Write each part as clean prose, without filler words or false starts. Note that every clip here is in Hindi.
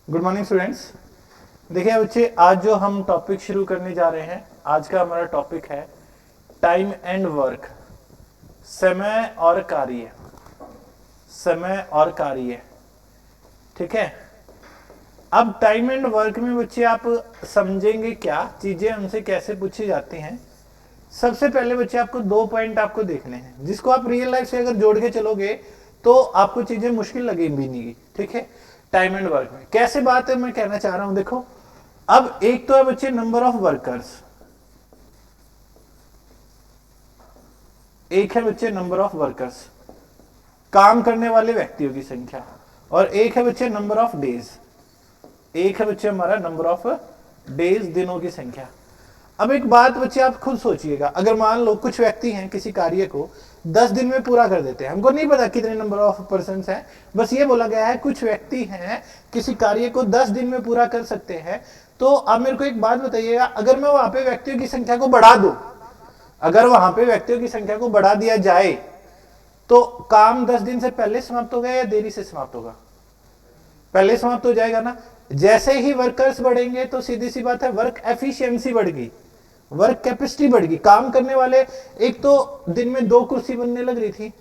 Good morning students. देखिए बच्चे, आज जो हम टॉपिक शुरू करने जा रहे हैं, आज का हमारा टॉपिक है टाइम एंड वर्क, समय और कार्य। समय और कार्य, ठीक है। अब टाइम एंड वर्क में बच्चे आप समझेंगे क्या चीजें हमसे कैसे पूछी जाती हैं। सबसे पहले बच्चे आपको दो पॉइंट आपको देखने हैं, जिसको आप रियल लाइफ से अगर जोड़ के चलोगे तो आपको चीजें मुश्किल लगे भी नहीं, ठीक है। टाइम एंड वर्क में कैसे बात है मैं कहना चाह रहा हूं, देखो अब एक तो है बच्चे नंबर ऑफ वर्कर्स, एक है बच्चे नंबर ऑफ वर्कर्स, काम करने वाले व्यक्तियों की संख्या, और एक है बच्चे नंबर ऑफ डेज, एक है बच्चे हमारा नंबर ऑफ डेज, दिनों की संख्या। अब एक बात बच्चे आप खुद सोचिएगा, अगर मान लो कुछ व्यक्ति हैं किसी कार्य को 10 दिन में पूरा कर देते हैं, हमको नहीं पता कितने नंबर ऑफ पर्सन हैं, बस ये बोला गया है कुछ व्यक्ति हैं किसी कार्य को 10 दिन में पूरा कर सकते हैं। तो आप मेरे को एक बात बताइएगा, अगर मैं वहां पे व्यक्तियों की संख्या को बढ़ा दूं, अगर वहां पे व्यक्तियों की संख्या को बढ़ा दिया जाए तो काम 10 दिन से पहले समाप्त होगा या देरी से समाप्त होगा? पहले समाप्त हो जाएगा ना। जैसे ही वर्कर्स बढ़ेंगे तो सीधी सी बात है वर्क एफिशिएंसी बढ़ेगी, वर्क कैपेसिटी बढ़ेगी। काम करने वाले एक तो दिन में 2 कुर्सी बनने लग रही थी,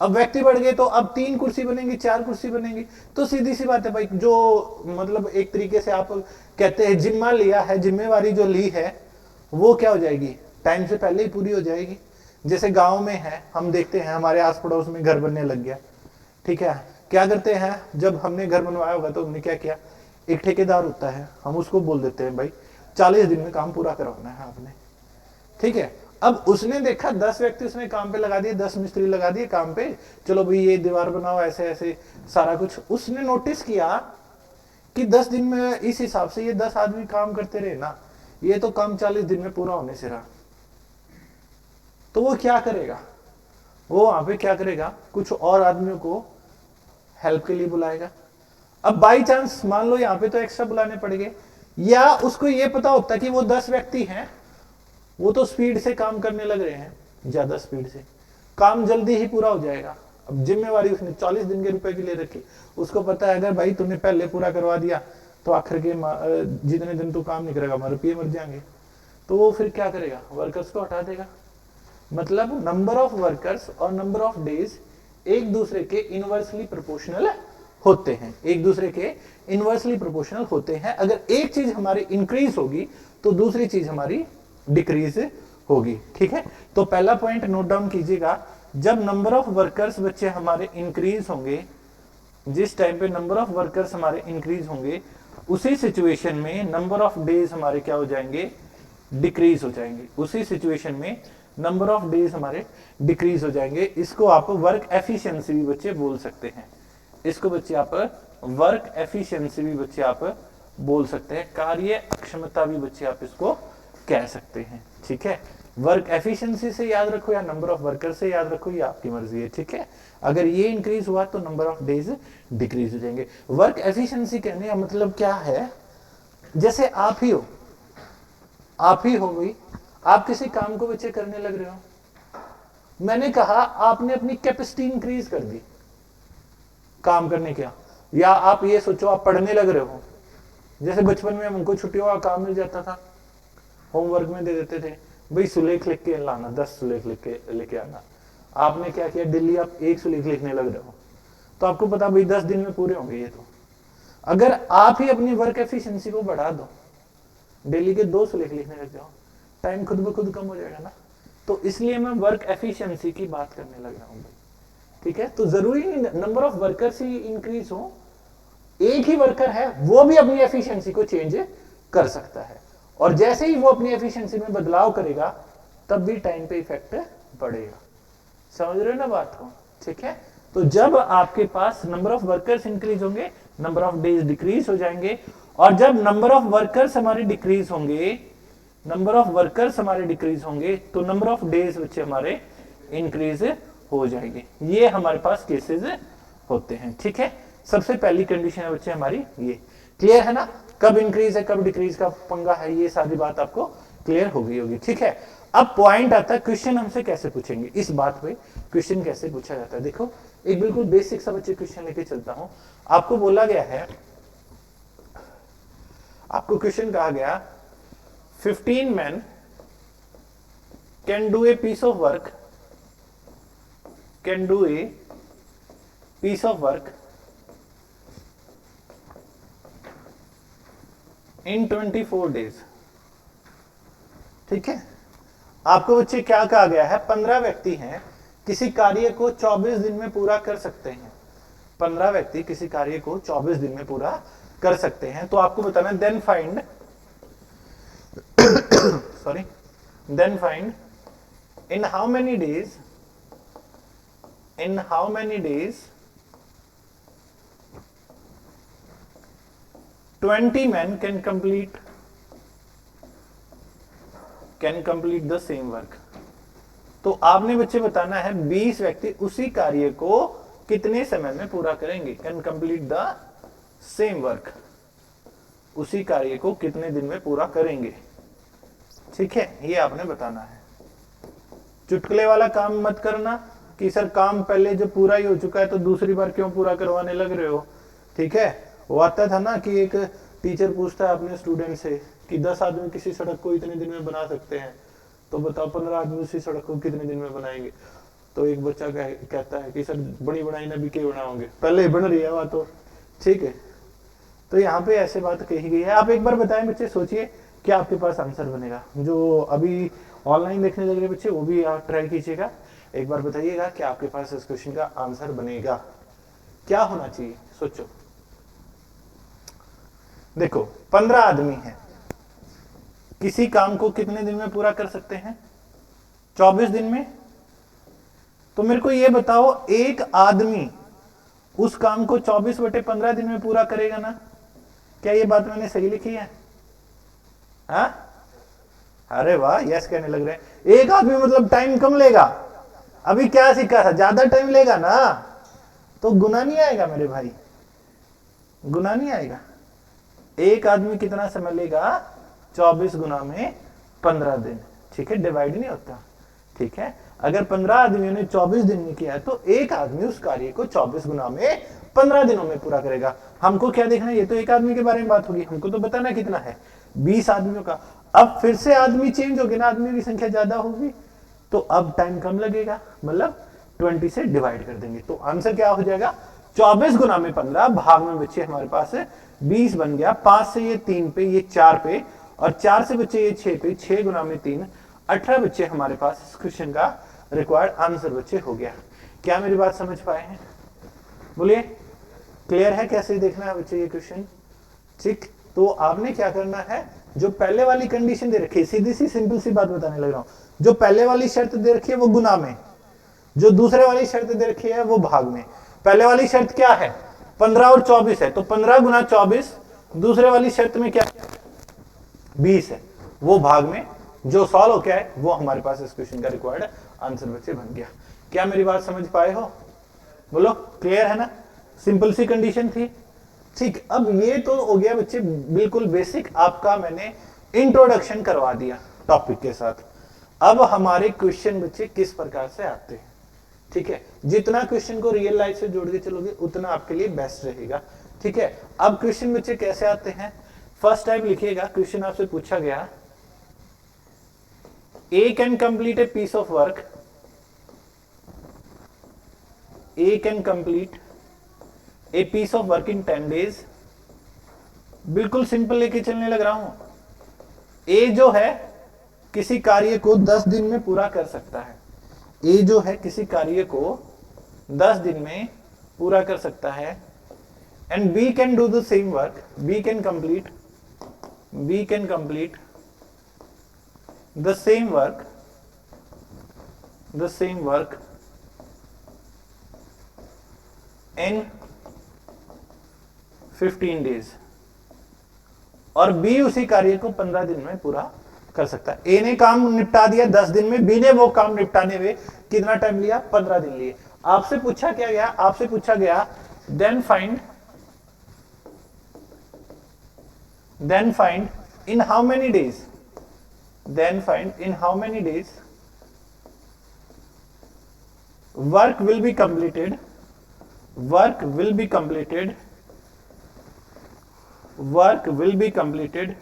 अब व्यक्ति बढ़ गए तो अब 3 कुर्सी बनेंगी, 4 कुर्सी बनेंगी। तो सीधी सी बात है भाई, जो मतलब एक तरीके से आप कहते हैं जिम्मा लिया है, जिम्मेवारी जो ली है वो क्या हो जाएगी, टाइम से पहले ही पूरी हो जाएगी। जैसे गांव में है, हम देखते हैं हमारे आस पड़ोस में घर बनने लग गया, ठीक है। क्या करते हैं, जब हमने घर बनवाया होगा तो हमने क्या किया, एक ठेकेदार होता है, हम उसको बोल देते हैं भाई 40 दिन में काम पूरा करवाना है आपने, ठीक है। अब उसने देखा 10 व्यक्ति उसने काम पे लगा दिए, 10 मिस्त्री लगा दिए काम पे, चलो भाई ये दीवार बनाओ, ऐसे ऐसे सारा कुछ। उसने नोटिस किया कि 10 दिन में इस हिसाब से ये 10 आदमी काम करते रहे ना, ये तो काम 40 दिन में पूरा होने से रहा। तो वो क्या करेगा, वो वहां पे क्या करेगा, कुछ और आदमियों को हेल्प के लिए बुलाएगा। अब बाई चांस मान लो यहां पे तो एक्स्ट्रा बुलाने पड़ेंगे, या उसको ये पता होता कि वो 10 व्यक्ति हैं, वो तो स्पीड से काम करने लग रहे हैं, ज्यादा स्पीड से काम जल्दी ही पूरा हो जाएगा। अब जिम्मेवारी उसने 40 दिन के रुपए के लिए रखी, उसको पता है अगर भाई तूने पहले पूरा करवा दिया तो आखिर के जितने दिन तू काम नहीं करेगा हमारे रुपये मर जाएंगे। तो वो फिर क्या करेगा, वर्कर्स को हटा देगा। मतलब नंबर ऑफ वर्कर्स और नंबर ऑफ डेज एक दूसरे के इनवर्सली प्रोपोर्शनल होते हैं, एक दूसरे के इनवर्सली प्रोपोर्शनल होते हैं। अगर एक चीज हमारी इंक्रीज होगी तो दूसरी चीज हमारी डिक्रीज होगी, ठीक है। तो पहला पॉइंट नोट डाउन कीजिएगा, जब नंबर ऑफ वर्कर्स बच्चे हमारे इंक्रीज होंगे, जिस टाइम पे नंबर ऑफ वर्कर्स हमारे इंक्रीज होंगे, उसी सिचुएशन में नंबर ऑफ डेज हमारे क्या हो जाएंगे, डिक्रीज हो जाएंगे। उसी सिचुएशन में नंबर ऑफ डेज हमारे डिक्रीज हो जाएंगे। इसको आप वर्क एफिशिएंसी भी बच्चे बोल सकते हैं, इसको बच्चे आप वर्क एफिशिएंसी भी बच्चे आप बोल सकते हैं, कार्य अक्षमता भी बच्चे आप इसको कह सकते हैं, ठीक है। वर्क एफिशिएंसी से याद रखो या नंबर ऑफ वर्कर से याद रखो, ये आपकी मर्जी है, ठीक है। अगर ये इंक्रीज हुआ तो नंबर ऑफ डेज डिक्रीज हो जाएंगे। वर्क एफिशिएंसी कहने का मतलब क्या है, जैसे आप ही हो, आप ही हो गई, आप किसी काम को बच्चे करने लग रहे हो, मैंने कहा आपने अपनी कैपेसिटी इंक्रीज कर दी काम करने का। या आप ये सोचो आप पढ़ने लग रहे हो, जैसे बचपन में हमको छुट्टियों का काम मिल जाता था, होमवर्क में दे देते थे भाई सुलेख लिख के लाना, 10 सुलेख लिख के लेके आना। आपने क्या किया, दिल्ली आप 1 सुलेख लिखने लग रहे हो, तो आपको पता भाई 10 दिन में पूरे होंगे ये। तो अगर आप ही अपनी वर्क एफिशिएंसी को बढ़ा दो, डेली के 2 सुलेख लिखने लग जाओ, टाइम खुद ब खुद कम हो जाएगा ना। तो इसलिए मैं वर्क एफिशिएंसी की बात करने लग रहा हूं, ठीक है। तो जरूरी नहीं number of workers he increase हो, एक ही वर्कर है वो भी अपनी एफिशिएंसी को चेंज कर सकता है, और जैसे ही वो अपनी एफिशिएंसी में बदलाव करेगा तब भी टाइम पे इफेक्ट पड़ेगा। समझ रहे हो ना बात को, ठीक है। तो जब आपके पास नंबर ऑफ वर्कर्स इंक्रीज होंगे, नंबर ऑफ डेज डिक्रीज हो जाएंगे, और जब नंबर ऑफ वर्कर्स हमारे डिक्रीज होंगे, नंबर ऑफ वर्कर्स हमारे डिक्रीज होंगे, तो नंबर ऑफ डेज बच्चे हमारे इंक्रीज हो जाएंगे। ये हमारे पास केसेस होते हैं, ठीक है। सबसे पहली कंडीशन है बच्चे हमारी ये, क्लियर है ना, कब इंक्रीज है कब डिक्रीज का पंगा है, ये सारी बात आपको क्लियर हो गई होगी, ठीक है। अब पॉइंट आता है क्वेश्चन हमसे कैसे पूछेंगे, इस बात पे क्वेश्चन कैसे पूछा जाता है। देखो एक बिल्कुल बेसिक सा बच्चे क्वेश्चन लेके चलता हूं। आपको बोला गया है आपको क्वेश्चन कहा गया 15 men can do a piece of work in 24 days। ठीक है, आपको बच्चे क्या कहा गया है, 15 व्यक्ति हैं किसी कार्य को 24 दिन में पूरा कर सकते हैं। 15 व्यक्ति किसी कार्य को 24 दिन में पूरा कर सकते हैं। तो आपको बताना then find in how many days 20 men can complete the same work। तो आपने बच्चे बताना है 20 व्यक्ति उसी कार्य को कितने समय में पूरा करेंगे, can complete the same work, उसी कार्य को कितने दिन में पूरा करेंगे। ठीक है, ये आपने बताना है। चुटकुले वाला काम मत करना कि सर काम पहले जब पूरा ही हो चुका है तो दूसरी बार क्यों पूरा करवाने लग रहे हो। ठीक है, वो आता था ना कि एक टीचर पूछता है अपने स्टूडेंट से कि 10 आदमी किसी सड़क को इतने दिन में बना सकते हैं, तो बताओ 15 आदमी उसी सड़क को कितने दिन में बनाएंगे। तो एक बच्चा कहता है कि सर बड़ी बनाई ना भी क्यों बनाओगे, पहले ही बन रही है बात। तो ठीक है, तो यहाँ पे ऐसे बात कही गई है। आप एक बार बताएं बच्चे, सोचिए क्या आपके पास आंसर बनेगा। जो अभी ऑनलाइन देखने लग रहे बच्चे वो भी आप ट्राई कीजिएगा, एक बार बताइएगा कि आपके पास इस क्वेश्चन का आंसर बनेगा। क्या होना चाहिए सोचो। देखो 15 आदमी हैं, किसी काम को कितने दिन में पूरा कर सकते हैं, 24 दिन में। तो मेरे को ये बताओ एक आदमी उस काम को 24/15 दिन में पूरा करेगा ना। क्या ये बात मैंने सही लिखी है? हाँ, अरे वाह, यस कहने लग रहे हैं। एक आदमी मतलब टाइम कम लेगा। अभी क्या सीखा था, ज्यादा टाइम लेगा ना तो गुना नहीं आएगा मेरे भाई, गुना नहीं आएगा। एक आदमी कितना समय लेगा, 24 गुना में 15 दिन। ठीक है, डिवाइड नहीं होता। ठीक है, अगर 15 आदमियों ने 24 दिन में किया है तो एक आदमी उस कार्य को 24 गुना में 15 दिनों में पूरा करेगा। हमको क्या देखना है, ये तो एक आदमी के बारे में बात होगी, हमको तो बताना कितना है, 20 आदमियों का। अब फिर से आदमी चेंज हो गया ना, आदमियों की संख्या ज्यादा होगी तो अब टाइम कम लगेगा, मतलब 20 से डिवाइड कर देंगे। तो आंसर क्या हो जाएगा, 24 गुना में 15 भाग में बच्चे हमारे पास 20 बन गया। 5 से ये 3 पे, ये 4 पे, और 4 से बच्चे ये 6 पे, 6 गुना में 3, 18 बच्चे हमारे पास इस क्वेश्चन का रिक्वायर्ड आंसर बच्चे हो गया। क्या मेरी बात समझ पाए हैं? बोलिए, क्लियर है कैसे देखना है बच्चे ये क्वेश्चन? ठीक, तो आपने क्या करना है, जो पहले वाली कंडीशन दे रखी है, सीधी सी सिंपल सी बात बताने लग रहा हूं। जो पहले वाली शर्त दे रखी है वो गुना में, जो दूसरे वाली शर्त दे रखी है वो भाग में। पहले वाली शर्त क्या है, 15 और 24 है, तो 15 गुना 24। दूसरे वाली शर्त में क्या 20 है, वो भाग में। जो सॉल्व हो क्या है वो हमारे पास इस क्वेश्चन का रिक्वायर्ड आंसर बच्चे बन गया। क्या मेरी बात समझ पाए हो? बोलो, क्लियर है ना? सिंपल सी कंडीशन थी। ठीक, अब ये तो हो गया बच्चे बिल्कुल बेसिक, आपका मैंने इंट्रोडक्शन करवा दिया टॉपिक के साथ। अब हमारे क्वेश्चन बच्चे किस प्रकार से आते हैं। ठीक है, जितना क्वेश्चन को रियल लाइफ से जोड़ के चलोगे उतना आपके लिए बेस्ट रहेगा। ठीक है, अब क्वेश्चन बच्चे कैसे आते हैं, फर्स्ट टाइम लिखिएगा। क्वेश्चन आपसे पूछा गया, A can complete a piece of work. A can complete a piece of work in 10 days. बिल्कुल सिंपल लेके चलने लग रहा हूं। A जो है किसी कार्य को 10 दिन में पूरा कर सकता है। A जो है किसी कार्य को 10 दिन में पूरा कर सकता है। And B can do the same work. B can complete the same work in 15 days, और B उसी कार्य को 15 दिन में पूरा कर सकता है। A ने काम निपटा दिया 10 दिन में, B ने वो काम निपटाने में कितना टाइम लिया, 15 दिन लिए। आपसे पूछा क्या गया, आपसे पूछा गया then find in how many days, work will be completed work will be completed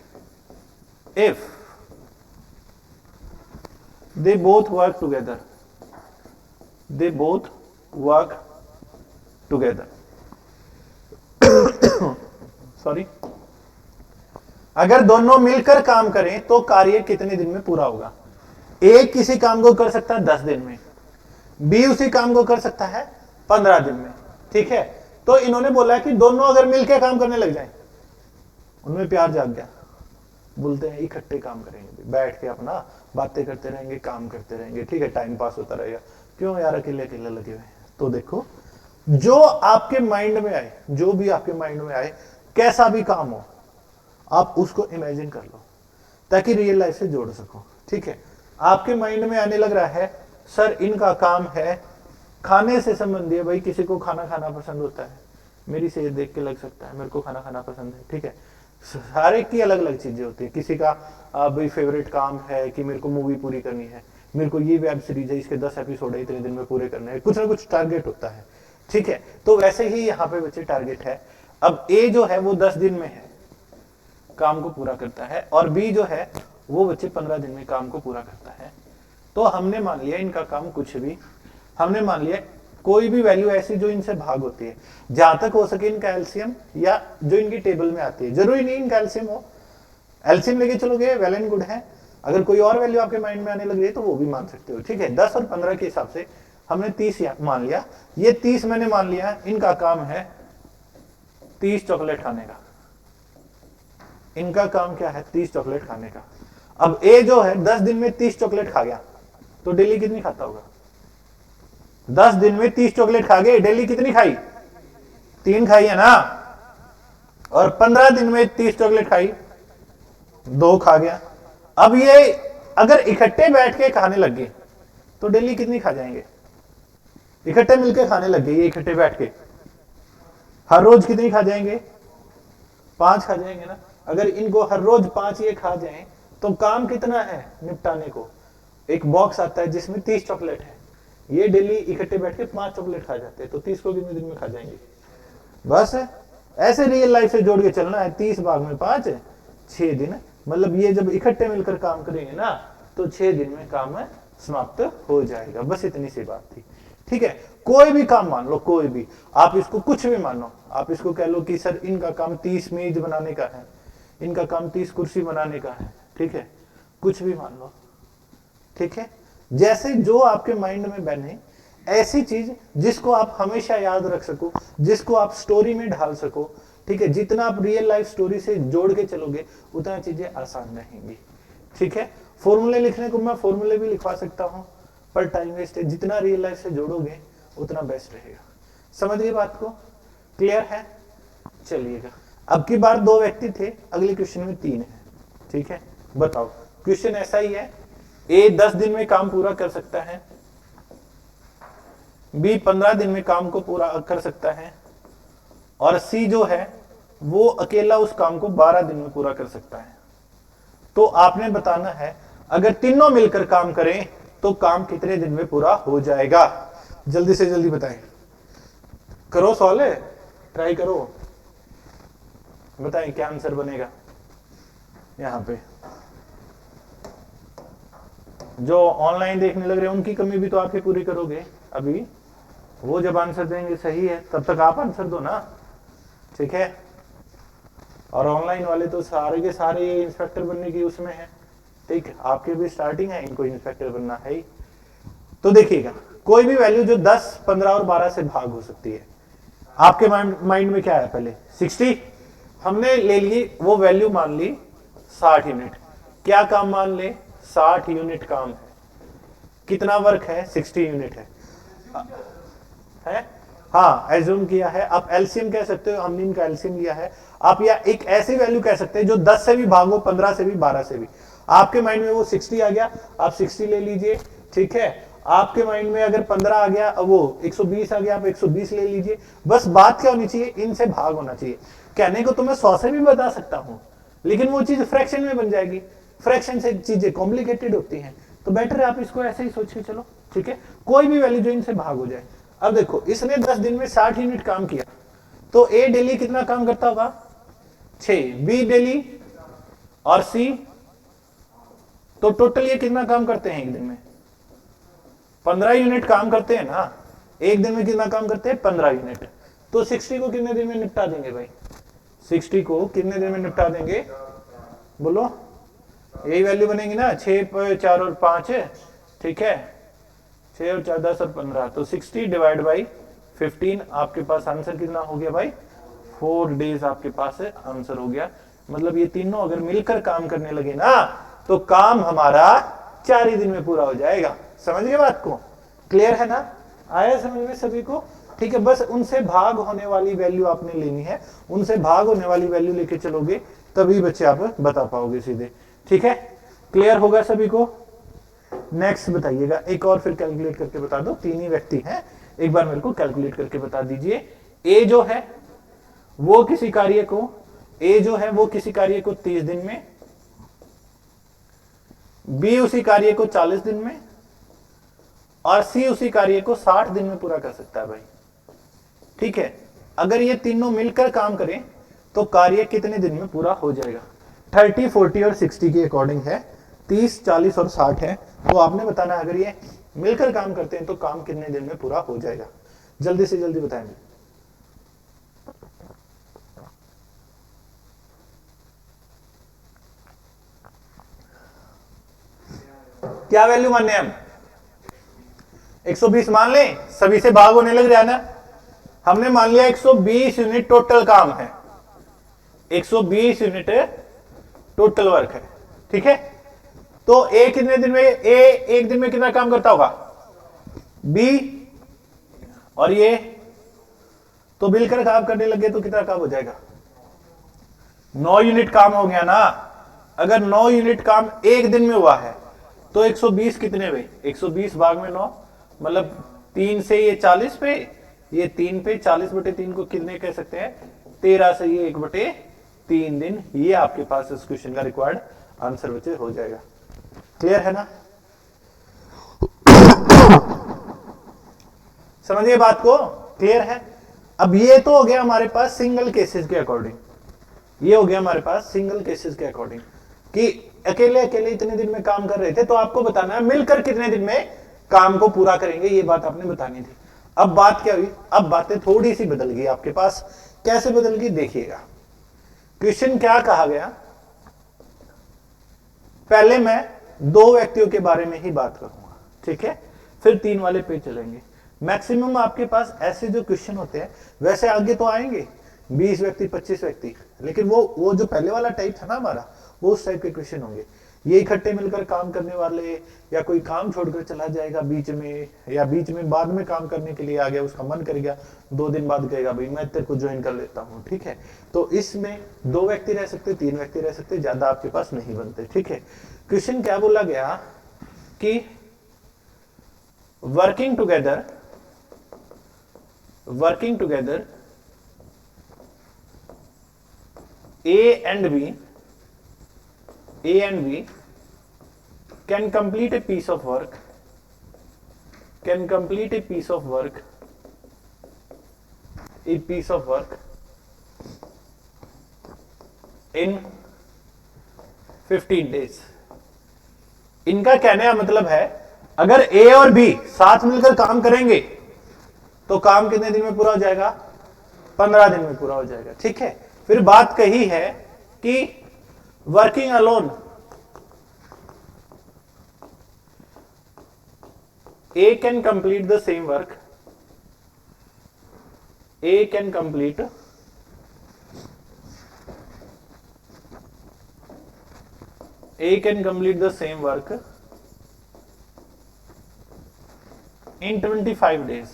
if they both work together, they both work together. Sorry, अगर दोनों मिलकर काम करें तो कार्य कितने दिन में पूरा होगा? ए किसी काम को कर सकता है 10 दिन में, बी उसी काम को कर सकता है 15 दिन में। ठीक है, तो इन्होंने बोला कि दोनों अगर मिलकर काम करने लग जाएं, उनमें प्यार जाग गया, बोलते हैं इकट्ठे काम करेंगे, बैठ के अपना बातें करते रहेंगे, काम करते रहेंगे, ठीक है, टाइम पास होता रहेगा। क्यों यार अकेले अकेले लगे हुए हैं? तो देखो, जो आपके माइंड में आए, जो भी आपके माइंड में आए, कैसा भी काम हो, आप उसको इमेजिन कर लो ताकि रियल लाइफ से जोड़ सको। ठीक है, आपके माइंड में आने लग रहा है सर इनका काम है खाने से संबंधी है, भाई किसी को खाना खाना पसंद होता है, मेरी सेहत देख के लग सकता है मेरे को खाना खाना पसंद है। ठीक है, सारे की अलग अलग चीजें होती है। किसी का भाई फेवरेट काम है कि मेरे को मूवी पूरी करनी है, मेरे को ये वेब सीरीज है इसके 10 एपिसोड है इतने दिन में पूरे करने हैं, कुछ ना कुछ टारगेट होता है। ठीक है, तो वैसे ही यहाँ पे बच्चे टारगेट है। अब ए जो है वो 10 दिन में है काम को पूरा करता है, और बी जो है वो बच्चे 15 दिन में काम को पूरा करता है। तो हमने मान लिया इनका काम कुछ भी, हमने मान लिया कोई भी वैल्यू ऐसी जो इनसे भाग होती है, जहां तक हो सके इनका एलसीएम या जो इनकी टेबल में आती है, जरूरी नहीं इनका एलसीएम हो, एलसीएम लेके चलोगे वेल एंड गुड है। अगर कोई और वैल्यू आपके माइंड में आने लग रही है तो वो भी मान सकते हो। ठीक है, 10 और 15 के हिसाब से हमने 30 मान लिया, ये 30 मैंने मान लिया इनका काम है 30 चॉकलेट खाने का। इनका काम क्या है? 30 चॉकलेट खाने का। अब ए जो है 10 दिन में 30 चॉकलेट खा गया, तो डेली कितनी खाता होगा? 10 दिन में 30 चॉकलेट खा गए, डेली कितनी खाई? 3 खाई है ना। और 15 दिन में 30 चॉकलेट खाई, 2 खा गया। अब ये अगर इकट्ठे बैठ के खाने लग गए तो डेली कितनी खा जाएंगे? इकट्ठे मिलके खाने लग गए, ये इकट्ठे बैठ के हर रोज कितनी खा जाएंगे? 5 खा जाएंगे ना। अगर इनको हर रोज 5 ये खा जाएं तो काम कितना है निपटाने को? एक बॉक्स आता है जिसमें 30 चॉकलेट है, ये डेली इकट्ठे बैठ के 5 चॉकलेट खा जाते हैं, तो 30 को कितने दिन में खा जाएंगे? बस है, ऐसे रियल लाइफ से जोड़ के चलना है। 30 भाग में 5 6 दिन, मतलब ये जब इकट्ठे मिलकर काम करेंगे ना तो 6 दिन में काम समाप्त हो जाएगा। बस इतनी सी बात थी। ठीक है, कोई भी काम मान लो, कोई भी, आप इसको कुछ भी मानो, आप इसको कह लो कि सर इनका काम 30 मेज बनाने का है, इनका काम 30 कुर्सी बनाने का है। ठीक है, कुछ भी मान लो। ठीक है, जैसे जो आपके माइंड में बने ऐसी चीज जिसको आप हमेशा याद रख सको, जिसको आप स्टोरी में ढाल सको। ठीक है, जितना आप रियल लाइफ स्टोरी से जोड़ के चलोगे उतना चीजें आसान रहेंगी। ठीक है, फॉर्मूले लिखने को मैं फॉर्मूले भी लिखवा सकता हूं, पर टाइम वेस्ट है। जितना रियल लाइफ से जोड़ोगे उतना बेस्ट रहेगा। समझ गए बात को? क्लियर है? चलिएगा, अब की बार 2 व्यक्ति थे, अगले क्वेश्चन में 3 है। ठीक है, बताओ, क्वेश्चन ऐसा ही है, ए 10 दिन में काम पूरा कर सकता है, बी 15 दिन में काम को पूरा कर सकता है, और सी जो है वो अकेला उस काम को 12 दिन में पूरा कर सकता है। तो आपने बताना है अगर तीनों मिलकर काम करें तो काम कितने दिन में पूरा हो जाएगा? जल्दी से जल्दी बताएं, करो सॉल्व, ट्राई करो, बताएं क्या आंसर बनेगा। यहां पे जो ऑनलाइन देखने लग रहे हैं उनकी कमी भी तो आपकी पूरी करोगे। अभी वो जब आंसर देंगे सही है तब तक आप आंसर दो ना। ठीक है, और ऑनलाइन वाले तो सारे के सारे इंस्पेक्टर बनने की उसमें है। ठीक है, आपके भी स्टार्टिंग है, इनको इंस्पेक्टर बनना है ही। तो देखिएगा, कोई भी वैल्यू जो 10, 15 और 12 से भाग हो सकती है। आपके माइंड में क्या है? पहले 60 हमने ले ली, वो वैल्यू मान ली 60 यूनिट। क्या काम मान ले? 60 यूनिट काम है। कितना वर्क है? 60 यूनिट है? हाँ, एज्यूम किया है। आप एलसीएम कह सकते हो, हमने इनका एलसीएम लिया है। आप या एक ऐसी वैल्यू कह सकते हैं जो 10 से भी भागो, 15 से भी, 12 से भी। आपके माइंड में वो 60 आ गया, आप 60 ले लीजिए। ठीक है, आपके माइंड में अगर 15 आ गया, वो 120 आ गया, आप 120 ले लीजिए। बस बात क्या होनी चाहिए? इनसे भाग होना चाहिए। कहने को तो मैं 100 से भी बता सकता हूं, लेकिन वो चीज फ्रैक्शन में बन जाएगी। फ्रैक्शन से चीजें कॉम्प्लिकेटेड होती हैं, तो बेटर है आप इसको ऐसे ही सोच के चलो। ठीक है, कोई भी वैल्यू जो इनसे भाग हो जाए। अब देखो, इसने 10 दिन में 60 यूनिट काम किया, तो ए डेली कितना काम करता होगा? 6, बी डेली और सी, तो टोटल ये कितना काम करते हैं एक दिन में? 15 यूनिट काम करते हैं ना। एक दिन में कितना काम करते हैं? 15 यूनिट। तो 60 को कितने दिन में निपटा देंगे भाई? 60 को कितने दिन में निपटा देंगे? बोलो, यही वैल्यू बनेगी ना, 6, 4 और 5 है, ठीक है, 6 और 4 10 और 15, तो 60 डिवाइड बाई 15, आपके पास आंसर कितना हो गया भाई? 4 डेज आपके पास आंसर हो गया। मतलब ये तीनों अगर मिलकर काम करने लगे ना तो काम हमारा 4 ही दिन में पूरा हो जाएगा। समझ गए बात को? क्लियर है ना? आया समझ में सभी को? ठीक है, बस उनसे भाग होने वाली वैल्यू आपने लेनी है, उनसे भाग होने वाली वैल्यू लेके चलोगे तभी बच्चे आप बता पाओगे सीधे। ठीक है, क्लियर होगा सभी को? नेक्स्ट बताइएगा, एक और फिर कैलकुलेट करके बता दो। 3 ही व्यक्ति हैं, एक बार मेरे को कैलकुलेट करके बता दीजिए। ए जो है वो किसी कार्य को, ए जो है वो किसी कार्य को 30 दिन में, बी उसी कार्य को 40 दिन में, और सी उसी कार्य को 60 दिन में पूरा कर सकता है भाई। ठीक है, अगर ये तीनों मिलकर काम करें तो कार्य कितने दिन में पूरा हो जाएगा? 30, 40 और 60 के अकॉर्डिंग है, 30, 40 और 60 है। तो आपने बताना अगर ये मिलकर काम करते हैं तो काम कितने दिन में पूरा हो जाएगा? जल्दी से जल्दी बताएंगे। क्या वैल्यू मानने हम? 120 मान लें, सभी से भाग होने लग जाना। हमने मान लिया 120 यूनिट टोटल काम है, 120 यूनिट टोटल वर्क है। ठीक है, तो ए कितने दिन में, ए एक दिन में कितना काम करता होगा? बी और ये तो मिलकर काम करने लगे तो कितना काम हो जाएगा? 9 यूनिट काम हो गया ना। अगर 9 यूनिट काम एक दिन में हुआ है तो 120 कितने हुए? 120 भाग में 9, मतलब 3 से ये 40 पे, ये 3 पे, 40 बटे 3 को कितने कह सकते हैं? 13 से ये 1 बटे 3 दिन। ये आपके पास इस क्वेश्चन का रिक्वायर्ड आंसर बच्चे हो जाएगा। क्लियर है ना? समझिए बात को? क्लियर है? अब ये तो हो गया हमारे पास सिंगल केसेस के अकॉर्डिंग, ये हो गया हमारे पास सिंगल केसेस के अकॉर्डिंग कि अकेले अकेले इतने दिन में काम कर रहे थे, तो आपको बताना है मिलकर कितने दिन में काम को पूरा करेंगे, ये बात आपने बतानी थी। अब बात क्या हुई? अब बातें थोड़ी सी बदल गई आपके पास। कैसे बदल गई देखिएगा। क्वेश्चन क्या कहा गया? पहले मैं 2 व्यक्तियों के बारे में ही बात करूंगा, ठीक है, फिर 3 वाले पे चलेंगे। मैक्सिमम आपके पास ऐसे जो क्वेश्चन होते हैं, वैसे आगे तो आएंगे 20 व्यक्ति 25 व्यक्ति, लेकिन वो जो पहले वाला टाइप था ना हमारा, वो उस टाइप के क्वेश्चन होंगे। ये इकट्ठे मिलकर काम करने वाले, या कोई काम छोड़कर चला जाएगा बीच में, या बीच में बाद में काम करने के लिए आ गया, उसका मन कर गया 2 दिन बाद कहेगा भाई मैं तेरे को ज्वाइन कर लेता हूं। ठीक है, तो इसमें 2 व्यक्ति रह सकते, 3 व्यक्ति रह सकते, ज्यादा आपके पास नहीं बनते। ठीक है, क्वेश्चन क्या बोला गया कि working together A and B can complete a piece of work in 15 days। इनका कहने का मतलब है अगर A और B साथ मिलकर काम करेंगे तो काम कितने दिन में पूरा हो जाएगा? 15 दिन में पूरा हो जाएगा। ठीक है, फिर बात कही है कि working alone A can complete the same work, A can complete the same work in 25 days।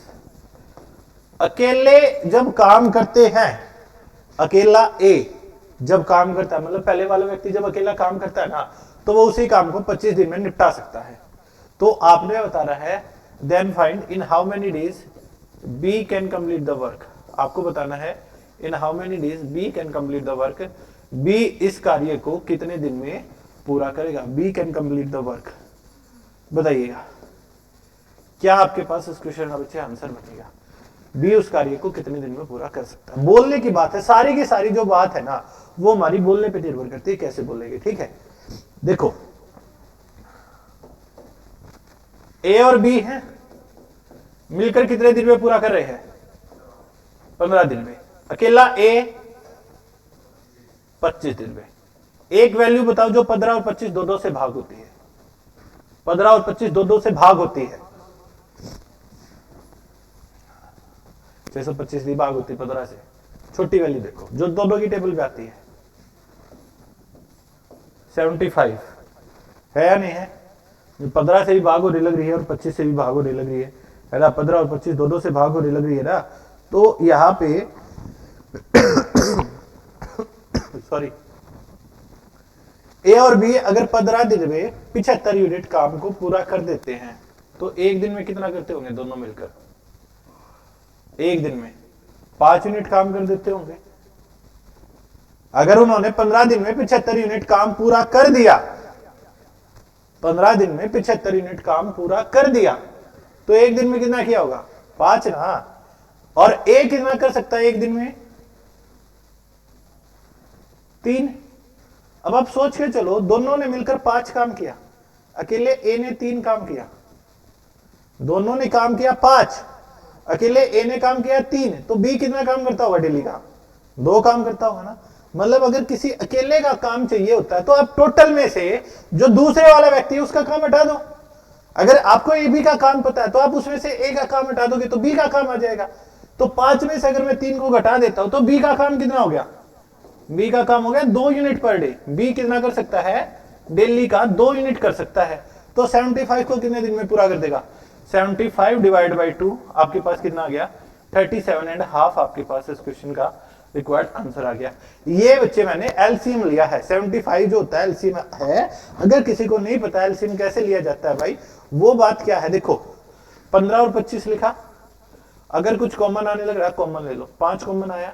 अकेले जब काम करते हैं, अकेला A जब काम करता है, मतलब पहले वाला व्यक्ति जब अकेला काम करता है ना, तो वो उसी काम को 25 दिन में निपटा सकता है। तो आपने बताना है then find in how many days B can complete the work. आपको बताना है in how many days B can complete the work. B इस कार्य को कितने दिन में पूरा करेगा? B can complete the work. बताइएगा क्या आपके पास इस क्वेश्चन का बच्चे आंसर बनेगा? B उस कार्य को कितने दिन में पूरा कर सकता है? बोलने की बात है, सारी की सारी जो बात है ना वो हमारी बोलने पे निर्भर करती है कैसे बोलेंगे। ठीक है, देखो ए और बी है, मिलकर कितने दिन में पूरा कर रहे हैं? 15 दिन में। अकेला ए 25 दिन में। एक वैल्यू बताओ जो 15 और 25 दो से भाग होती है। 15 और 25 दो से भाग होती है। 625 भी भाग होती है 15 से। छोटी वैल्यू देखो जो दोनों की टेबल पे आती है, 75 है या नहीं है? 15 से भी भाग होने लग रही है और 25 से भी भाग होने लग रही है ना? 15 और 25 दो से भाग होने लग रही है ना? तो यहां पे सॉरी, ए और बी अगर 15 दिन में 75 यूनिट काम को पूरा कर देते हैं तो एक दिन में कितना करते होंगे दोनों मिलकर? एक दिन में 5 यूनिट काम कर देते होंगे। अगर उन्होंने 15 दिन में 75 यूनिट काम पूरा कर दिया, 15 दिन में 75 यूनिट काम पूरा कर दिया, तो एक दिन में कितना किया होगा? 5 ना। और ए कितना कर सकता है एक दिन में? 3। अब आप सोच के चलो, दोनों ने मिलकर 5 काम किया, अकेले ए ने 3 काम किया। दोनों ने काम किया 5, अकेले ए ने काम किया 3, तो बी कितना काम करता होगा डेली का? 2 काम करता होगा ना। मतलब अगर किसी अकेले का काम चाहिए होता है तो आप टोटल में से जो दूसरे वाला व्यक्ति है उसका काम हटा दो। अगर आपको ए बी का काम पता है तो आप उसमें से ए का काम हटा दोगे तो बी का काम आ जाएगा। तो 5 में से अगर मैं 3 को घटा देता हूं तो बी का काम कितना हो गया? बी का काम हो गया 2 यूनिट पर डे। बी कितना कर सकता है? डेली का 2 यूनिट कर सकता है। तो 75 को कितने दिन में पूरा कर देगा? 75 डिवाइड बाई 2, आपके पास कितना आ गया? 37.5 आपके पास इस क्वेश्चन का रिक्वायर्ड आंसर आ गया। ये बच्चे मैंने एलसीएम लिया है। 75 जो होता है एलसीएम है। अगर किसी को नहीं पता एलसीएम कैसे लिया जाता है भाई, वो बात क्या है, देखो 15 और 25 लिखा, अगर कुछ कॉमन आने लग रहा है कॉमन ले लो। 5 कॉमन आया,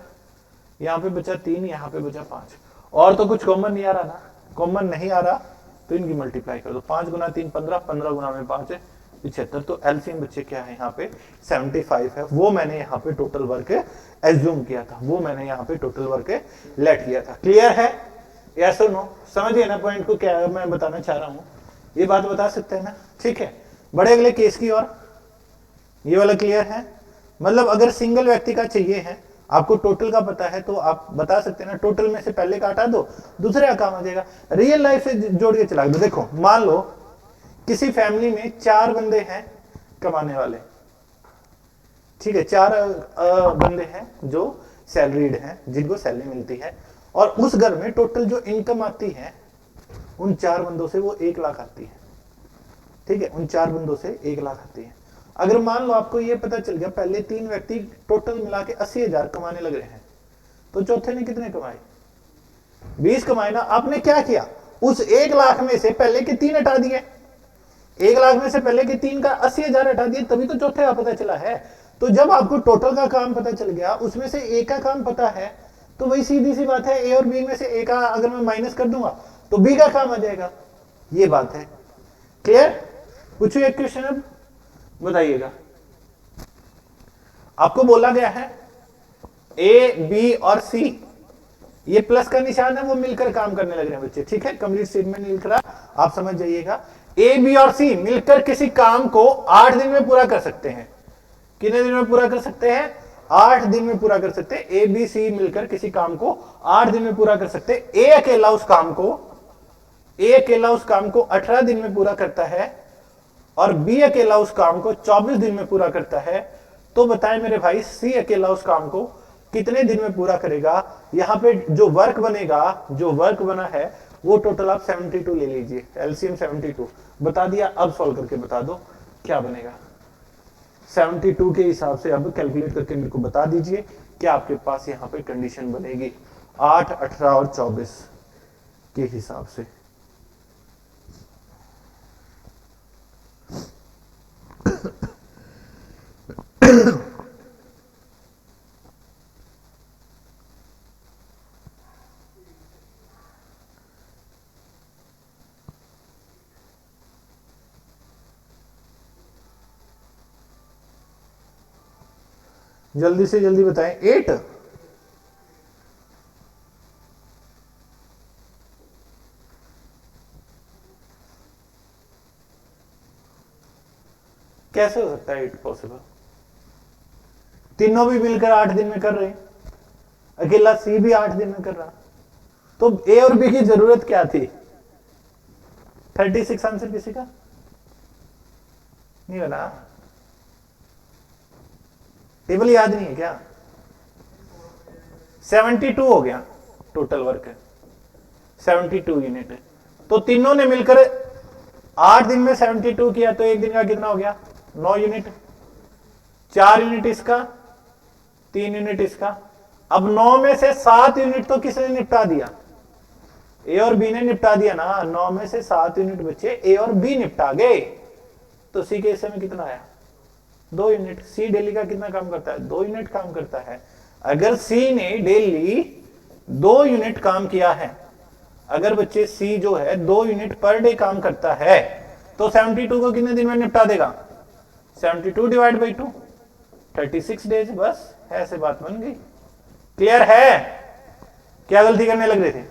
यहां पे बचा 3, यहां पे बचा 5, और तो कुछ कॉमन नहीं आ रहा ना। कॉमन नहीं आ रहा तो इनकी मल्टीप्लाई कर दो। 5 गुना 3 15, 15 गुना में 5 है 75। तो एलसीएम बच्चे क्या है यहाँ पे? 75 है। वो मैंने यहाँ पे टोटल वर्क एज्यूम किया था, वो मैंने यहाँ पे टोटल वर्क लेट किया था। क्लियर है? यस और नो? समझिए ना पॉइंट को, क्या मैं बताना चाह रहा हूँ, ये बात बता सकते हैं ना? ठीक है, बड़े अगले केस की और ये वाला क्लियर है? मतलब अगर सिंगल व्यक्ति का चाहिए है, आपको टोटल का पता है, तो आप बता सकते हैं ना, टोटल में से पहले का हटा दो, दूसरे का काम आ जाएगा। रियल लाइफ से जोड़ के चला दो। देखो मान लो किसी फैमिली में 4 बंदे हैं कमाने वाले, ठीक है, 4 बंदे हैं जो सैलरीड हैं, जिनको सैलरी मिलती है, और उस घर में टोटल जो इनकम आती है उन 4 बंदों से वो 1 लाख आती है। ठीक है, उन 4 बंदों से 1 लाख आती है। अगर मान लो आपको ये पता चल गया पहले 3 व्यक्ति टोटल मिला के 80,000 कमाने लग रहे हैं, तो चौथे ने कितने कमाए? 20 कमाए ना। आपने क्या किया? उस 1 लाख में से पहले के 3 हटा दिए। 1 लाख में से पहले के 3 का 80,000 हटा दिए, तभी तो चौथे का पता चला है। तो जब आपको टोटल का काम पता चल गया, उसमें से ए का काम पता है, तो वही सीधी सी बात है, ए और बी में से ए का अगर मैं माइनस कर दूंगा तो बी का काम आ जाएगा। ये बात है। क्लियर? पूछो एक क्वेश्चन अब बताइएगा। आपको बोला गया है ए बी और सी, ये प्लस का निशान है, वो मिलकर काम करने लग रहे हैं बच्चे। ठीक है, कंप्लीट स्टेटमेंट लिख रहा, आप समझ जाइएगा। ए बी और सी मिलकर किसी काम को 8 दिन में पूरा कर सकते हैं। कितने दिन में पूरा कर सकते हैं? 8 दिन में पूरा कर सकते हैं। ए बी सी मिलकर किसी काम को 8 दिन में पूरा कर सकते हैं। ए अकेला उस काम को 18 दिन में पूरा करता है और बी अकेला उस काम को 24 दिन में पूरा करता है। तो बताएं मेरे भाई, सी अकेला उस काम को कितने दिन में पूरा करेगा? यहां पे जो वर्क बना है वो टोटल आप 72 ले लीजिए, एलसीएम 72 बता दिया। अब सॉल्व करके बता दो क्या बनेगा। 72 के हिसाब से अब कैलकुलेट करके मेरे को बता दीजिए क्या आपके पास यहां पे कंडीशन बनेगी 8, 18 और 24 के हिसाब से। जल्दी से जल्दी बताएं। 8 कैसे हो सकता है इट पॉसिबल? तीनों भी मिलकर 8 दिन में कर रहे हैं, अकेला सी भी 8 दिन में कर रहा, तो ए और बी की जरूरत क्या थी? 36 आंसर किसी का नहीं बना? टेबल याद नहीं है क्या? 72 हो गया टोटल वर्क, 72 यूनिट। तो तीनों ने मिलकर 8 दिन में 72 किया, तो एक दिन का कितना हो गया? 9 यूनिट। 4 यूनिट इसका, 3 यूनिट इसका। अब 9 में से 7 यूनिट तो किसने निपटा दिया? ए और बी ने निपटा दिया ना। 9 में से 7 यूनिट बचे, ए और बी निपटा गए। तो सी के हिस्से में कितना आया? 2 यूनिट। सी डेली का कितना काम करता है? 2 यूनिट काम करता है। अगर सी ने डेली 2 यूनिट काम किया है, अगर बच्चे सी जो है 2 यूनिट पर डे काम करता है, तो 72 को कितने दिन में निपटा देगा? 72 डिवाइड बाई 2, 36 डेज। बस ऐसे बात बन गई। क्लियर है? क्या गलती करने लग रहे थे?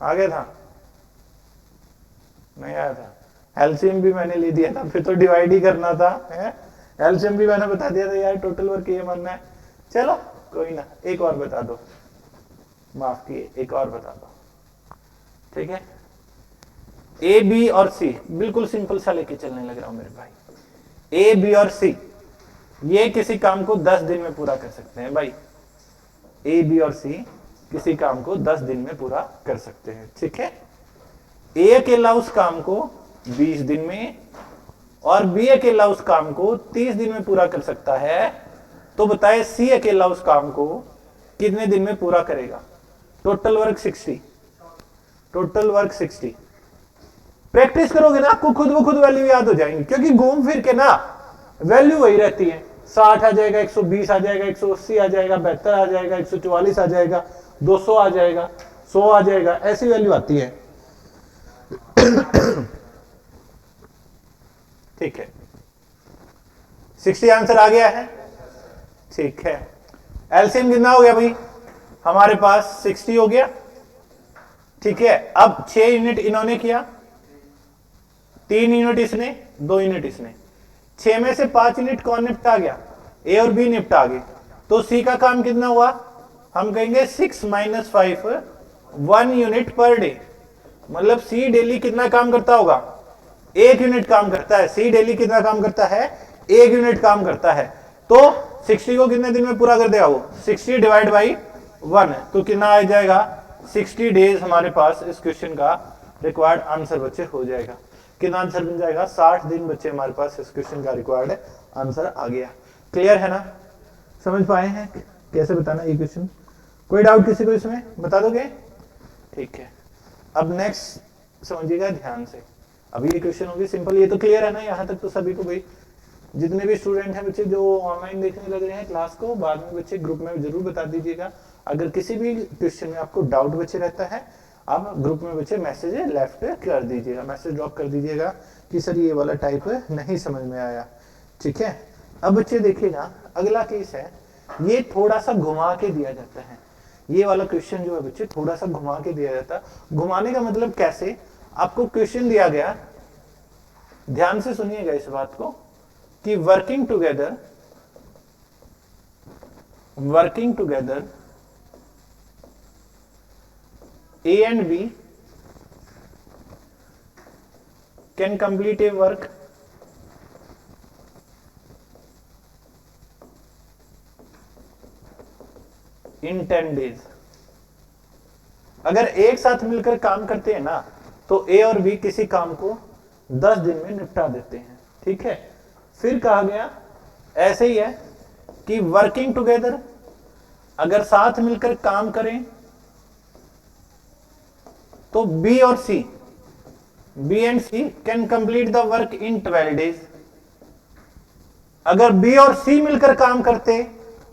आ गया था? नहीं आया था? एलसीएम भी मैंने ले दिया था, फिर तो डिवाइड ही करना था। एलसीएम भी मैंने बता दिया था यार, टोटल वर्क ये मानना है। चलो कोई ना, एक और बता दो, माफ किए, एक और बता दो, ठीक है? ए बी और सी, बिल्कुल सिंपल सा लेके चलने लग रहा हूं मेरे भाई। ए बी और सी ये किसी काम को 10 दिन में पूरा कर सकते हैं भाई। ए बी और सी किसी काम को 10 दिन में पूरा कर सकते हैं, ठीक है? ए अकेला उस काम को 20 दिन में और बी अकेला उस काम को 30 दिन में पूरा कर सकता है। तो बताए सी अकेला उस काम को कितने दिन में पूरा करेगा? Total work 60। Total work 60। Practice करोगे ना, आपको खुद ब खुद वैल्यू याद हो जाएंगी, क्योंकि घूम फिर के ना वैल्यू वही रहती है। 60 आ जाएगा, 120 आ जाएगा, 180 आ जाएगा, 72 आ जाएगा, 144 आ जाएगा, 200 आ जाएगा, 100 आ जाएगा, ऐसी वैल्यू आती है। ठीक है, 60 आंसर आ गया है, ठीक है। एलसीएम कितना हो गया भाई? हमारे पास 60 हो गया, ठीक है। अब 6 यूनिट इन्होंने किया, 3 यूनिट इसने, 2 यूनिट इसने। 6 में से 5 यूनिट कौन निपटा गया? ए और बी निपटा गए। तो सी का काम कितना हुआ? हम कहेंगे 6 - 5, 1 यूनिट पर डे। मतलब सी डेली कितना काम करता होगा? 1 यूनिट काम करता है। सी डेली कितना काम करता है? 1 यूनिट काम करता है। तो 60 को कितने दिन में पूरा कर देगा वो? 60 डिवाइड बाई 1, तो कितना आ जाएगा? 60 डेज हमारे पास इस क्वेश्चन का रिक्वायर्ड आंसर बच्चे हो जाएगा। कितना आंसर बन जाएगा? 60 दिन बच्चे हमारे पास इस क्वेश्चन का रिक्वायर्ड आंसर आ गया। क्लियर है ना? समझ पाए हैं कैसे बताना ये क्वेश्चन? कोई डाउट किसी को इसमें? बता दोगे? ठीक है। अब नेक्स्ट समझिएगा ध्यान से। अभी ये क्वेश्चन होगी सिंपल। ये तो क्लियर है ना यहाँ तक? तो सभी को भाई, जितने भी स्टूडेंट हैं बच्चे जो ऑनलाइन देखने लग रहे हैं क्लास को, बाद में बच्चे ग्रुप में जरूर बता दीजिएगा। अगर किसी भी क्वेश्चन में आपको डाउट बच्चे रहता है, आप ग्रुप में बच्चे मैसेज लेफ्ट कर दीजिएगा, मैसेज ड्रॉप कर दीजिएगा कि सर ये वाला टाइप नहीं समझ में आया, ठीक है? अब बच्चे देखिएगा, अगला केस है, ये थोड़ा सा घुमा के दिया जाता है। ये वाला क्वेश्चन जो है बच्चे थोड़ा सा घुमा के दिया जाता है। घुमाने का मतलब कैसे? आपको क्वेश्चन दिया गया, ध्यान से सुनिएगा इस बात को, कि working together A and B can complete a work in 10 days। अगर एक साथ मिलकर काम करते हैं ना, तो A और B किसी काम को 10 दिन में निपटा देते हैं, ठीक है? फिर कहा गया ऐसे ही है कि वर्किंग टुगेदर, अगर साथ मिलकर काम करें तो बी और C, B and C can complete the work in 12 days. अगर बी और सी मिलकर काम करते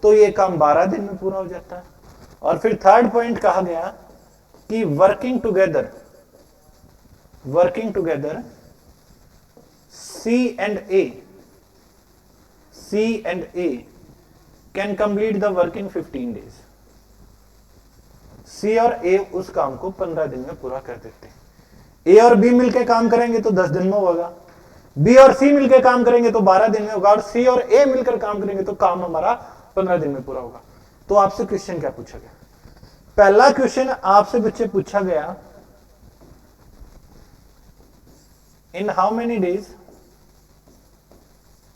तो ये काम 12 दिन में पूरा हो जाता। और फिर थर्ड पॉइंट कहा गया कि working together C and A can complete the work in 15 days. C और ए उस काम को 15 दिन में पूरा कर देते हैं। ए और बी मिलके काम करेंगे तो 10 दिन में होगा, बी और सी मिलके काम करेंगे तो 12 दिन में होगा, और सी और ए मिलकर काम करेंगे तो काम हमारा 15 दिन में पूरा होगा। तो आपसे क्वेश्चन क्या पूछा गया? पहला क्वेश्चन आपसे बच्चे पूछा गया, इन how many days,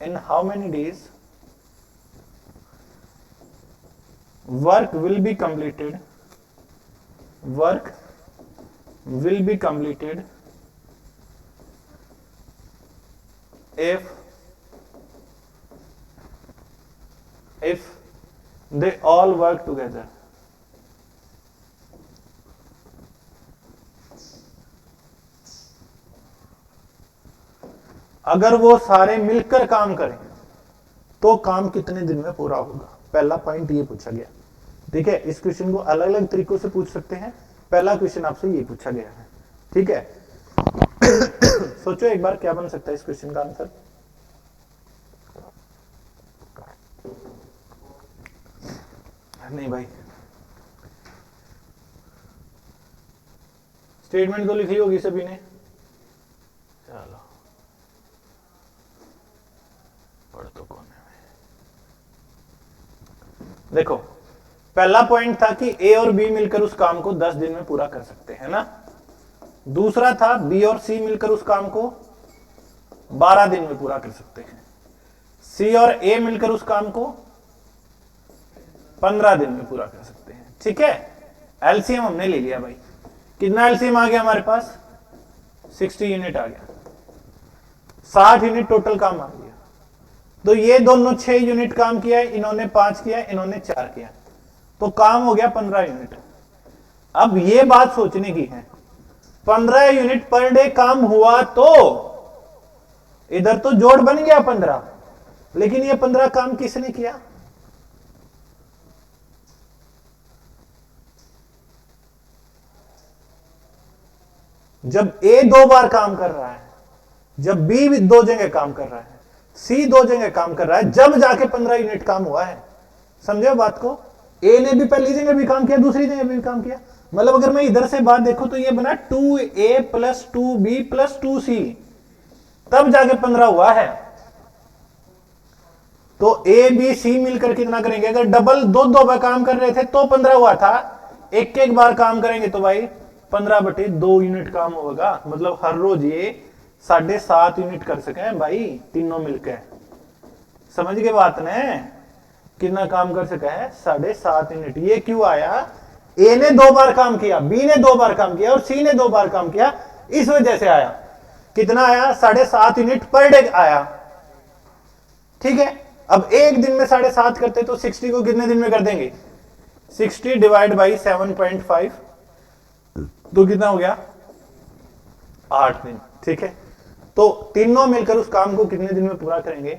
in how many days work will be completed, work will be completed if they all work together. अगर वो सारे मिलकर काम करें तो काम कितने दिन में पूरा होगा? पहला पॉइंट ये पूछा गया। ठीक है, इस क्वेश्चन को अलग अलग तरीकों से पूछ सकते हैं, पहला क्वेश्चन आपसे ये पूछा गया है। ठीक है सोचो एक बार क्या बन सकता है इस क्वेश्चन का आंसर। नहीं भाई, स्टेटमेंट तो लिखी होगी सभी ने, चलो पढ़ तो कौन है। देखो पहला पॉइंट था कि ए और बी मिलकर उस काम को 10 दिन में पूरा कर सकते हैं ना। दूसरा था बी और सी मिलकर उस काम को 12 दिन में पूरा कर सकते हैं। सी और ए मिलकर उस काम को 15 दिन में पूरा कर सकते हैं। ठीक है, एलसीएम हमने ले लिया भाई। कितना एलसीएम आ गया हमारे पास? 60 यूनिट आ गया, 60 यूनिट टोटल काम आ गया। तो ये दोनों 6 यूनिट काम किया, इन्होंने 5 किया, इन्होंने 4 किया, तो काम हो गया 15 यूनिट। अब ये बात सोचने की है, 15 यूनिट पर डे काम हुआ तो इधर तो जोड़ बन गया 15, लेकिन ये 15 काम किसने किया? जब ए 2 बार काम कर रहा है, जब बी 2 जगह काम कर रहा है, सी 2 जगह काम कर रहा है, जब जाके 15 यूनिट काम हुआ है। समझे बात को? ए ने भी पहली जगह भी काम किया, दूसरी जगह भी काम किया। मतलब अगर मैं इधर से बात देखूं तो ये बना 2a plus 2b plus 2c, तब जाके 15 हुआ है। तो ए बी सी मिलकर कितना करेंगे? अगर डबल 2 बार काम कर रहे थे तो 15 हुआ था, एक बार काम करेंगे तो भाई 15/2 यूनिट काम होगा। मतलब हर रोज ये 7.5 यूनिट कर सके भाई तीनों मिलकर। समझ गए बात ने? कितना काम कर सका है? 7.5 यूनिट। ये क्यों आया? ए ने 2 बार काम किया, बी ने 2 बार काम किया और सी ने 2 बार काम किया, इस वजह से आया। कितना आया? 7.5 यूनिट पर डे आया। ठीक है, अब एक दिन में 7.5 करते तो 60 को कितने दिन में कर देंगे? 60 डिवाइड बाई 7.5 तो कितना हो गया? 8 दिन। ठीक है, तो तीनों मिलकर उस काम को कितने दिन में पूरा करेंगे?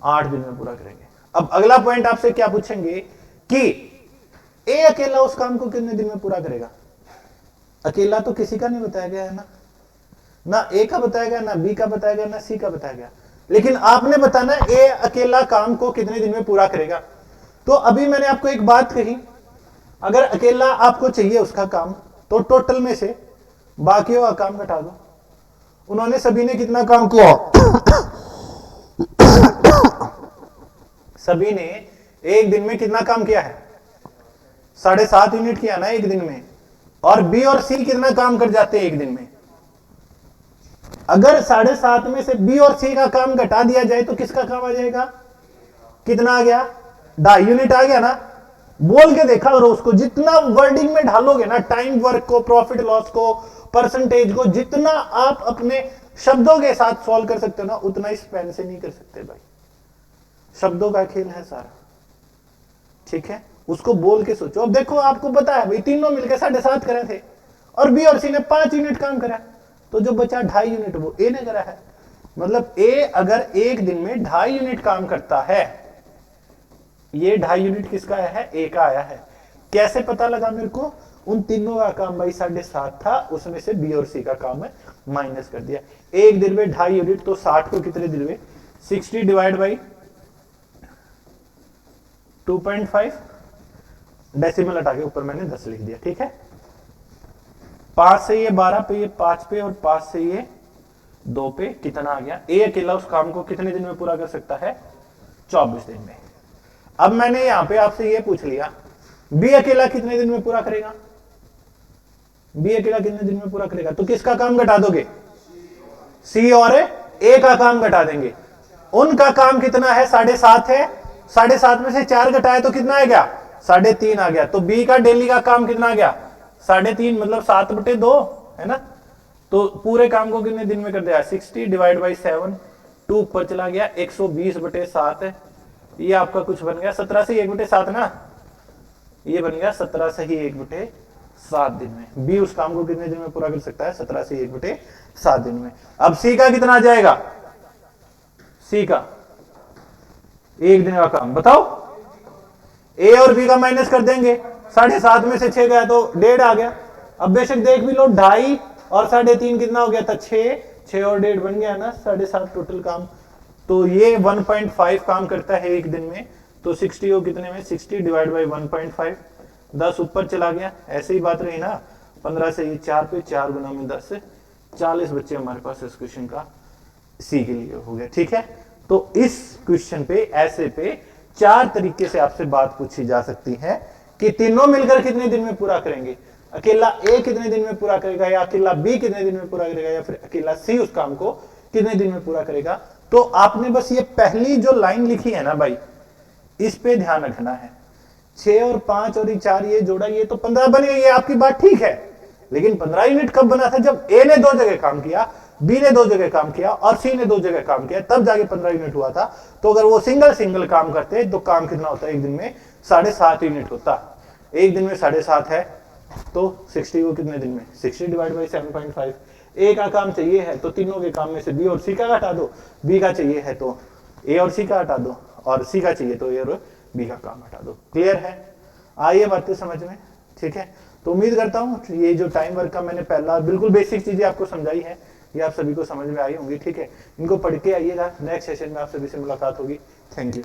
8 दिन में पूरा करेंगे। अब अगला पॉइंट आपसे क्या पूछेंगे कि ए अकेला उस काम को कितने दिन में पूरा करेगा? अकेला तो किसी का नहीं बताया गया है ना ए का बताया गया, ना बी का बताया गया, ना सी का बताया गया, लेकिन आपने बताना ए अकेला काम को कितने दिन में पूरा करेगा। तो अभी मैंने आपको एक बात कही, अगर अकेला आपको चाहिए उसका काम तो टोटल में से बाकियों का काम घटा दो। उन्होंने सभी ने कितना काम किया? सभी ने एक दिन में कितना काम किया है? 7.5 यूनिट किया ना एक दिन में। और बी और सी कितना काम कर जाते हैं एक दिन में? अगर 7.5 में से बी और सी का काम घटा दिया जाए तो किसका काम आ जाएगा? कितना आ गया? 2.5 यूनिट आ गया ना। बोल के देखा करो उसको, जितना वर्डिंग में ढालोगे ना, टाइम वर्क को, प्रॉफिट लॉस को, परसेंटेज को, जितना आप अपने शब्दों के साथ सॉल्व कर सकते हो ना, उतना इस पेन से नहीं कर सकते भाई। शब्दों का खेल है सारा। ठीक है, उसको बोल के सोचो। अब देखो आपको पता है भाई तीनों मिलकर 7.5 करे थे और बी और सी ने 5 यूनिट काम करा, तो जो बचा 2.5 यूनिट वो ए ने करा है। मतलब ए अगर एक दिन में 2.5 यूनिट काम करता है, ये 2.5 यूनिट किसका आया है? ए का आया है। कैसे पता लगा मेरे को? उन तीनों का काम भाई 7.5 था, उसमें से बी और सी का काम है माइनस कर दिया। एक दिन में 2.5 यूनिट, तो 60 को कितने दिन में? 60 डिवाइड बाई 2.5, डेसिमल हटा के ऊपर मैंने 10 लिख दिया। ठीक है, 5 से ये 12 पे, ये 5 पे, और 5 से ये 2 पे, कितना आ गया? ए अकेला उस काम को कितने दिन में पूरा कर सकता है? 24 दिन में। अब मैंने यहां पे आपसे ये पूछ लिया, बी अकेला कितने दिन में पूरा करेगा? बी अकेला कितने दिन में पूरा करेगा? तो किसका काम घटा दोगे? सी और ए का काम घटा देंगे। उनका काम कितना है? 7.5 है। 7.5 में से 4 घटाए तो कितना आ गया? 3.5 आ गया। तो बी का डेली का काम कितना आ गया? 3.5, मतलब 7/2 है ना। तो पूरे काम को कितने दिन में कर दिया? 60 डिवाइड बाई 7, 2 ऊपर चला गया, 120/7 है। ये आपका कुछ बन गया 17 से 1/7 ना, ये बन गया 17 से ही 1/7 दिन में। बी उस काम को कितने दिन में पूरा कर सकता है? 17 से 1/7 दिन में। अब सी का कितना आ जाएगा? सी का 1 दिन का काम बताओ। ए और बी का माइनस कर देंगे, 7.5 में से 6 गया तो 1.5 आ गया। अब बेशक देख भी लो, 2.5 और 3.5 कितना हो गया था? 6 और 1.5 बन गया ना, 7.5 टोटल काम। तो ये 1.5 काम करता है एक दिन में। तो 60 हो कितने में? 60 डिवाइड बाई 1.5, 10 ऊपर चला गया। ऐसे ही बात रही ना, 15 से ये 4 पे, 4 गुना में 10, 40 बच्चे हमारे पास इस क्वेश्चन का सी के लिए हो गया। ठीक है, तो इस क्वेश्चन पे ऐसे पे 4 तरीके से आपसे बात पूछी जा सकती है कि तीनों मिलकर कितने दिन में पूरा करेंगे, अकेला ए कितने दिन में पूरा करेगा, या अकेला बी कितने दिन में पूरा करेगा, या फिर अकेला सी उस काम को कितने दिन में पूरा करेगा। तो आपने बस ये पहली जो लाइन लिखी है ना भाई, इस पे ध्यान रखना है। 6 और 5 और 4 ये जोड़ा, ये तो 15 बन गई, ये आपकी बात ठीक है। लेकिन 15 यूनिट कब बना था? जब ए ने 2 जगह काम किया, बी ने 2 जगह काम किया और सी ने 2 जगह काम किया, तब जाके 15 यूनिट हुआ था। तो अगर वो सिंगल काम करते तो काम कितना होता है? एक दिन में 7.5 यूनिट होता। एक दिन में 7.5 है तो 60 को कितने दिन में? 60 डिवाइड बाई 7.5। ए का काम चाहिए है तो तीनों के काम में से बी और सी का हटा दो, बी का चाहिए है तो ए और सी का हटा दो, और सी का चाहिए तो ए और बी का काम हटा दो। क्लियर है? आइए बातें समझ में। ठीक है, तो उम्मीद करता हूं ये जो टाइम वर्क का मैंने पहला बिल्कुल बेसिक चीजें आपको समझाई है, ये आप सभी को समझ में आई होंगी। ठीक है, इनको पढ़ के आइएगा। नेक्स्ट सेशन में आप सभी से मुलाकात होगी। Thank you.